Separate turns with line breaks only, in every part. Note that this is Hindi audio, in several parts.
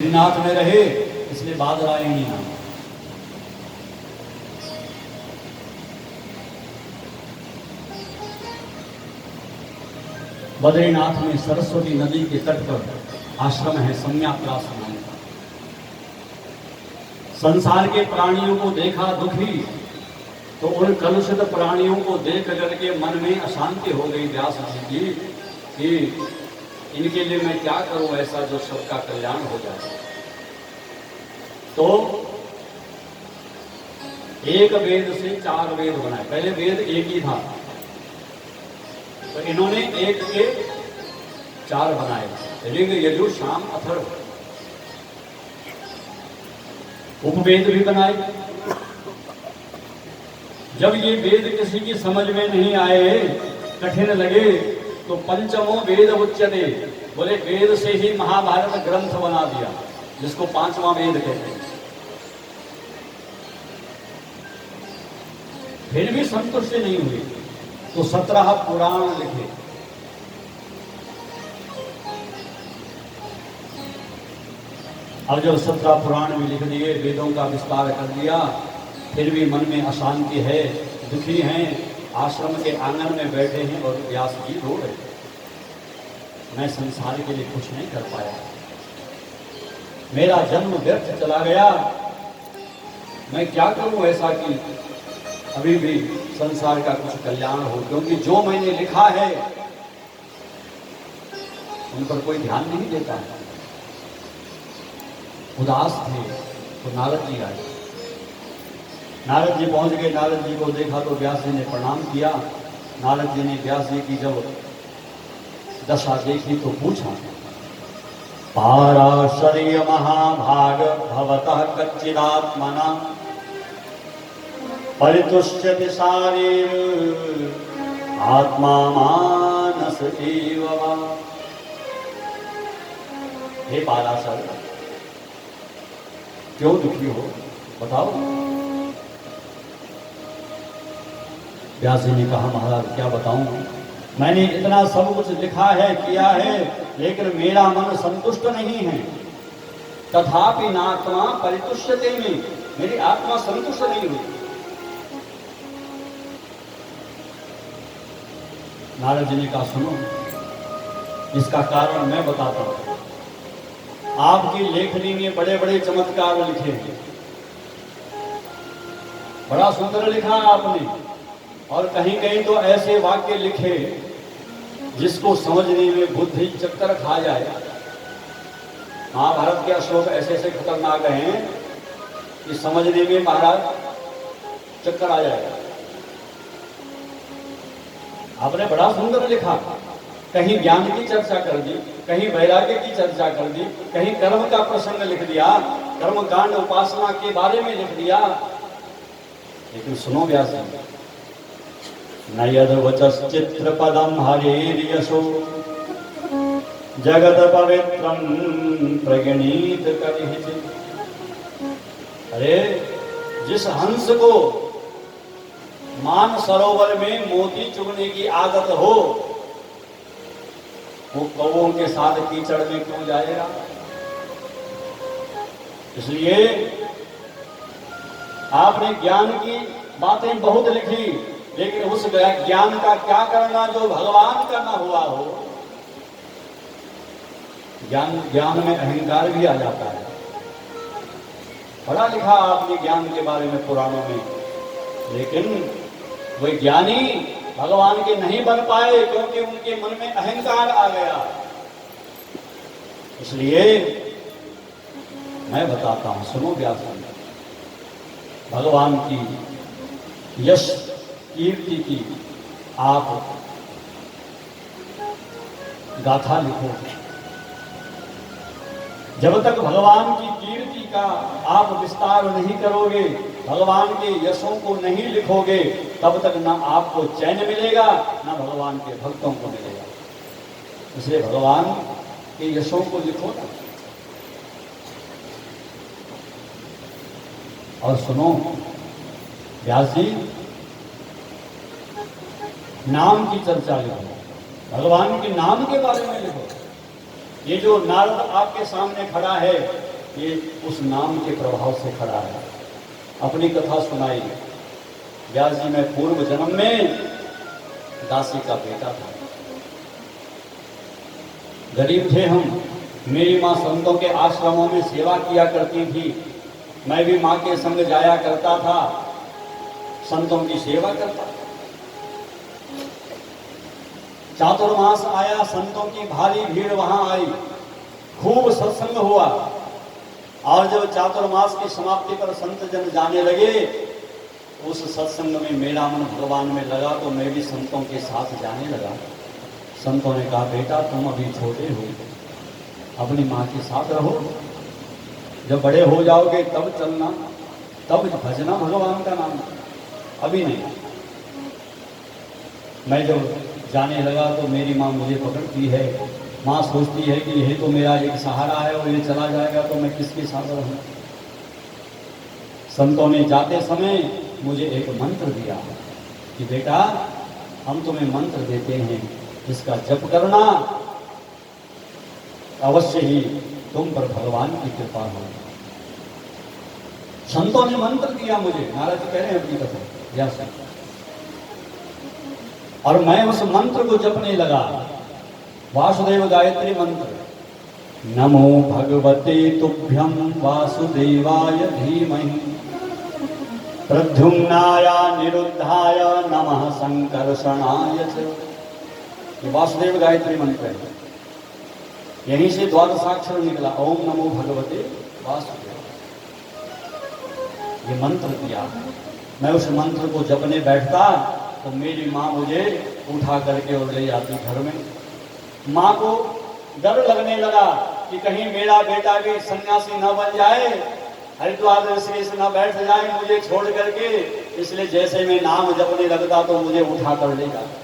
बद्रीनाथ में रहे इसलिए बादरायणी नाम। बद्रीनाथ में सरस्वती नदी के तट पर आश्रम है सम्याप्रास नाम का। संसार के प्राणियों को देखा दुखी, तो उन कलुषित प्राणियों को देख करके मन में अशांति हो गई व्यास जी की कि इनके लिए मैं क्या करूं ऐसा जो सबका कल्याण हो जाए। तो एक वेद से 4 वेद बनाए। पहले वेद एक ही था, तो इन्होंने एक के 4 बनाए, ऋग यजुर साम अथर्व। उपवेद भी बनाए। जब ये वेद किसी की समझ में नहीं आए, कठिन लगे, तो पंचमो वेद उच्यते, बोले वेद से ही महाभारत ग्रंथ बना दिया, जिसको 5वां वेद कहते हैं। फिर भी संतुष्ट नहीं हुए, तो 17 पुराण लिखे। अब जब 17 पुराण भी लिख दिए, वेदों का विस्तार कर दिया, फिर भी मन में अशांति है, दुखी हैं, आश्रम के आंगन में बैठे हैं और व्यास जी रो रहे, मैं संसार के लिए कुछ नहीं कर पाया, मेरा जन्म व्यर्थ चला गया, मैं क्या करूं ऐसा कि अभी भी संसार का कुछ कल्याण हो, क्योंकि जो मैंने लिखा है उन पर कोई ध्यान नहीं देता है। उदास थे तो नारद जी आए। नारद जी पहुंच गए, नारद जी को देखा तो व्यास जी ने प्रणाम किया। नारद जी ने व्यास जी की जब दशा देखी तो पूछा, पाराशर्य महाभाग भवतः कच्चिदात्मना परितुष्यति शारीर आत्मा मानस एव वा। हे पाराशर, क्यों दुखी हो, बताओ। व्यास जी ने कहा, महाराज क्या बताऊं, मैंने इतना सब कुछ लिखा है, किया है, लेकिन मेरा मन संतुष्ट नहीं है। तथापि नात्मा परितुष्यते में, मेरी आत्मा संतुष्ट नहीं हुई। नारद जी ने कहा, सुनो, इसका कारण मैं बताता हूं। आपकी लेखनी में बड़े बड़े चमत्कार लिखे हैं, बड़ा सुंदर लिखा आपने, और कहीं कहीं तो ऐसे वाक्य लिखे जिसको समझने में बुद्धि चक्कर खा जाए। महाभारत के श्लोक ऐसे ऐसे खतरनाक हैं कि समझने में महाराज चक्कर आ जाएगा। आपने बड़ा सुंदर लिखा, कहीं ज्ञान की चर्चा कर दी, कहीं वैराग्य की चर्चा कर दी, कहीं कर्म का प्रसंग लिख दिया, कर्म कांड उपासना के बारे में लिख दिया। लेकिन सुनो व्यास जी, न यद वचश्चित्र पदम हरेर्यशो जगत पवित्रम प्रगणित करिहिचित्। अरे जिस हंस को मान सरोवर में मोती चुगने की आदत हो, वो कौवों के साथ कीचड़ में क्यों जाएगा। इसलिए आपने ज्ञान की बातें बहुत लिखी, लेकिन उस ज्ञान का क्या करना जो भगवान का ना हुआ हो। ज्ञान में अहंकार भी आ जाता है। बड़ा लिखा आपने ज्ञान के बारे में पुराणों में, लेकिन वे ज्ञानी भगवान के नहीं बन पाए, क्योंकि उनके मन में अहंकार आ गया। इसलिए मैं बताता हूं, सुनो व्यास जी, भगवान की यश कीर्ति की आप गाथा लिखो। जब तक भगवान की कीर्ति का आप विस्तार नहीं करोगे, भगवान के यशों को नहीं लिखोगे, तब तक ना आपको चैन मिलेगा, ना भगवान के भक्तों को मिलेगा। इसलिए भगवान के यशों को लिखो ना। और सुनो व्यास जी, नाम की चर्चा लिखो, भगवान के नाम के बारे में लिखो। ये जो नारद आपके सामने खड़ा है, ये उस नाम के प्रभाव से खड़ा है। अपनी कथा सुनाई, व्यास जी मैं पूर्व जन्म में दासी का बेटा था, गरीब थे हम। मेरी माँ संतों के आश्रमों में सेवा किया करती थी, मैं भी माँ के संग जाया करता था, संतों की सेवा करता था। चातुर्मास आया, संतों की भारी भीड़ वहां आई, खूब सत्संग हुआ। और जब चातुर्मास की समाप्ति पर संत जन जाने लगे, उस सत्संग में मेरा मन भगवान में लगा, तो मैं भी संतों के साथ जाने लगा। संतों ने कहा बेटा तुम अभी छोटे हो, अपनी माँ के साथ रहो, जब बड़े हो जाओगे तब चलना, तब भजना भगवान का नाम, अभी नहीं। मैं जब जाने लगा तो मेरी माँ मुझे पकड़ती है। माँ सोचती है कि यह तो मेरा एक सहारा है और ये चला जाएगा तो मैं किसके साथ रहूँ। संतों ने जाते समय मुझे एक मंत्र दिया कि बेटा हम तुम्हें मंत्र देते हैं, इसका जप करना, अवश्य ही तुम पर भगवान की कृपा हो। संतों ने मंत्र दिया मुझे, नारद जी कह रहे हैं अपनी कथा व्यास, और मैं उस मंत्र को जपने लगा, वासुदेव गायत्री मंत्र। नमो भगवते तुभ्यं वासुदेवाय धीमहि प्रद्युम्नाय निरुद्धाय नमः संकर्षणाय च। ये वासुदेव गायत्री मंत्र है, यहीं से द्वादशाक्षर निकला, ओम नमो भगवते वासुदेव। ये मंत्र दिया, मैं उस मंत्र को जपने बैठता तो मेरी माँ मुझे उठा करके और ले जाती घर में। माँ को डर लगने लगा कि कहीं मेरा बेटा भी सन्यासी न बन जाए, हरिद्वार ऋषिकेश न बैठ जाए मुझे छोड़ करके, इसलिए जैसे मैं नाम जपने लगता तो मुझे उठा कर ले जाता।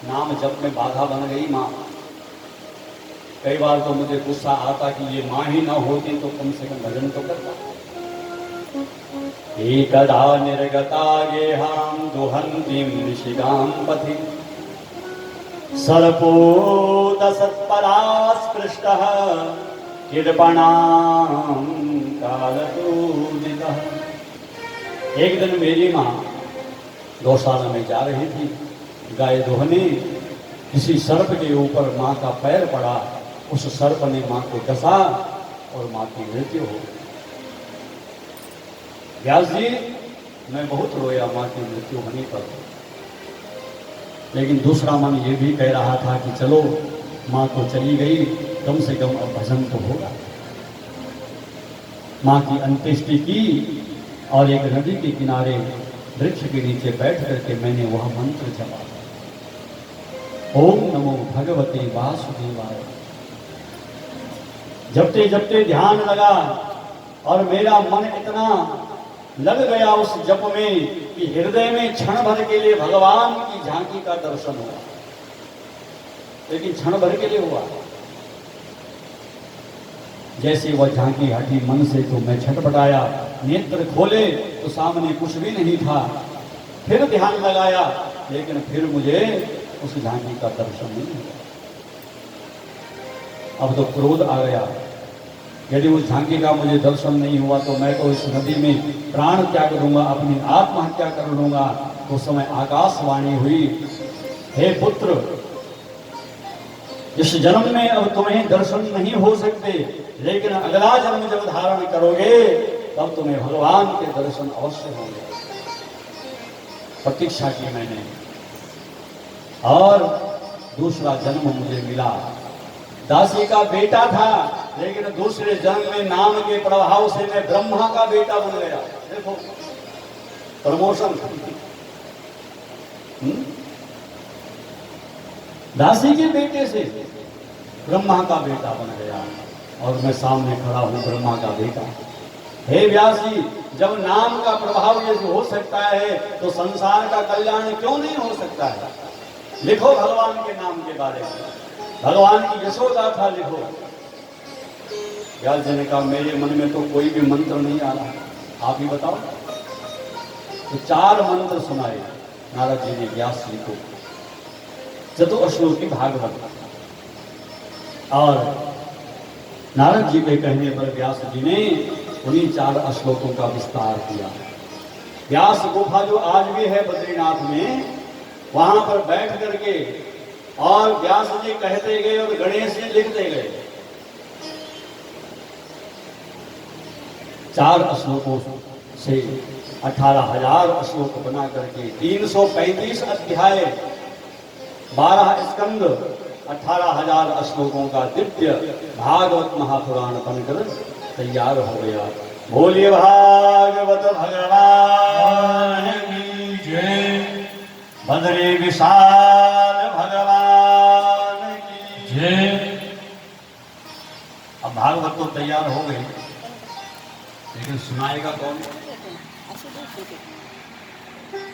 नाम जप में बाधा बन गई माँ। कई बार तो मुझे गुस्सा आता कि ये माँ ही न होती तो कम से कम भजन तो करता। एकदा निर्गता गेहां दुहन्तीं ऋषिगां पथि सर्पो दशत्परास्पृष्टः कृपणां कालतूजितः। एक दिन मेरी माँ गौशाला में जा रही थी गाय दोहने, किसी सर्प के ऊपर माँ का पैर पड़ा, उस सर्प ने माँ को डसा और माँ की मृत्यु हो गई। व्यास जी मैं बहुत रोया माँ की मृत्यु होने पर, लेकिन दूसरा मन ये भी कह रहा था कि चलो माँ तो चली गई, कम से कम अब भजन तो होगा। माँ की अंत्येष्टि की और एक नदी के किनारे वृक्ष के नीचे बैठ करके मैंने वह मंत्र जपा, ओम नमो भगवते वासुदेवाय। जपते जपते ध्यान लगा और मेरा मन इतना लग गया उस जप में कि हृदय में क्षण भर के लिए भगवान की झांकी का दर्शन हुआ, लेकिन क्षण भर के लिए हुआ। जैसे वह झांकी हटी मन से तो मैं छटपटाया, नेत्र खोले तो सामने कुछ भी नहीं था। फिर ध्यान लगाया, लेकिन फिर मुझे उस झांकी का दर्शन नहीं हुआ। अब तो क्रोध आ गया, यदि उस झांकी का मुझे दर्शन नहीं हुआ तो मैं तो इस नदी में प्राण त्याग दूंगा, अपनी आत्महत्या कर लूंगा। उस समय आकाशवाणी हुई, हे पुत्र इस जन्म में अब तुम्हें दर्शन नहीं हो सकते, लेकिन अगला जन्म जब धारण करोगे तब तुम्हें भगवान के दर्शन अवश्य होंगे। प्रतीक्षा की मैंने और दूसरा जन्म मुझे मिला। दासी का बेटा था, लेकिन दूसरे जन्म में नाम के प्रभाव से मैं ब्रह्मा का बेटा बन गया। देखो प्रमोशन। दासी के बेटे से ब्रह्मा का बेटा बन गया और मैं सामने खड़ा हूं ब्रह्मा का बेटा। हे व्यास जी, जब नाम का प्रभाव ये हो सकता है तो संसार का कल्याण क्यों नहीं हो सकता है? लिखो भगवान के नाम के बारे में, भगवान की यशोगाथा लिखो। व्यास जी ने कहा मेरे मन में तो कोई भी मंत्र नहीं आ रहा, आप ही बताओ। तो 4 मंत्र सुनाए नारद जी ने व्यास जी को, चतुश्लोकी भागवत। और नारद जी के कहने पर व्यास जी ने उन्हीं 4 श्लोकों का विस्तार किया। व्यास गुफा जो आज भी है बद्रीनाथ में, वहां पर बैठ करके और व्यास जी कहते गए और गणेश जी लिखते गए। 4 श्लोकों से 18,000 श्लोक बना करके 335 अध्याय, 12 स्कंद, 18,000 श्लोकों का दिव्य भागवत महापुराण बनकर तैयार हो गया। बोलिए भागवत भगवान की जय, बद्री विशाल भगवान की जय। अब भागवत तो तैयार हो गई, लेकिन सुनाएगा कौन?